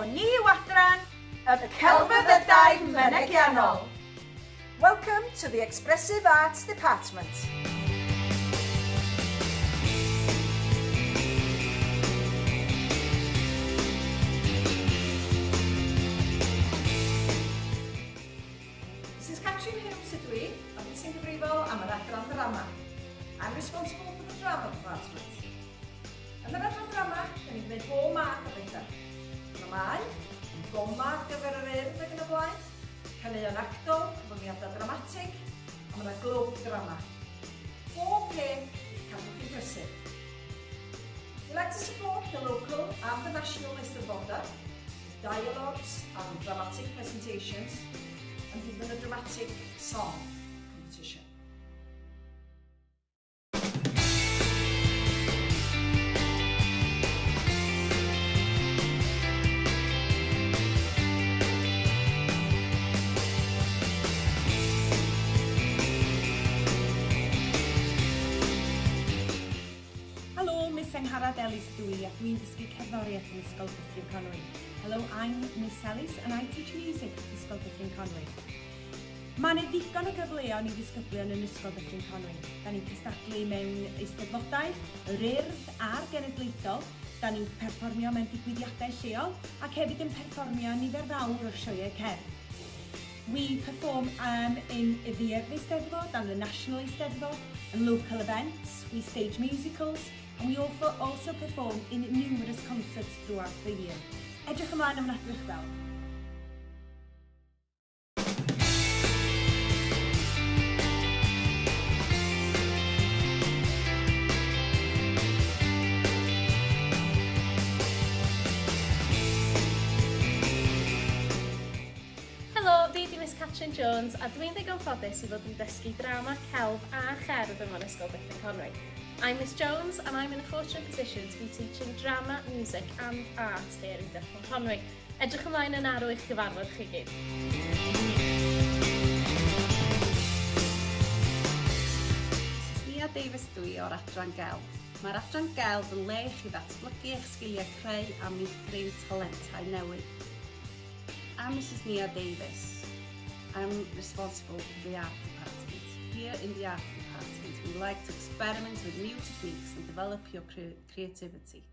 ni yw Adran y Celfyddydau Mynegiannol. Welcome to the Expressive Arts Department. Sy'n gyfrifol am yr adran drama. I'm responsible for the drama department. Yn yr adran drama, da ni'n gwneud bob math o bethau. Dramau, goma ar gyfer yr urdd ac yn y blaen, caneuon actol, cyflwyniadau dramatig, a mae'na glwb drama. Bob peth cadw chi'n brysur. We like to support the local and the national Eisteddfodau with dialogues and dramatic presentations, and even a dramatic song competition. Hello, Miss Adran Celfyddydau a dwi'n dysgu cerddoriaeth yn Ysgol Dyffryn Conwy. Hello, I'm Miss Ellis and I teach music at Ysgol Dyffryn Conwy. Mae yna ddigon o gyfleon i ddisgyblion yn Ysgol Dyffryn Conwy. Da ni'n cystadlu mewn eisteddfodau, yr urdd a'r genedlaethol. Da ni'n perfformio mewn digwyddiadau lleol ac hefyd yn perfformio nifer fawr o'r sioeau cerdd. We perform in the urdd Eisteddfod and the national Eisteddfod and local events. We stage musicals and we also perform in numerous concerts throughout the year. Edrych ymlaen am nadw i'ch weld. Fi di Miss Catrin Jones a dwi'n ddigon ffodus i fod yn dysgu drama, celf a cherdd yma yn Ysgol Dyffryn Conwy. I'm Miss Jones and I'm in a fortunate position to be teaching drama, music and art here in Dyffryn Conwy. Edrych ymlaen yn arw i'ch gyfarfod chi gyd. Davies dwi o'r Adran Gelf. Mae'r Adran Gelf yn le i chi ddatblygu eich sgiliau creu a meithrin talentau newydd. I'm Mrs. Nia Davies. I'm responsible for the art department. Here in the art department, we like to experiment with new techniques and develop your creativity.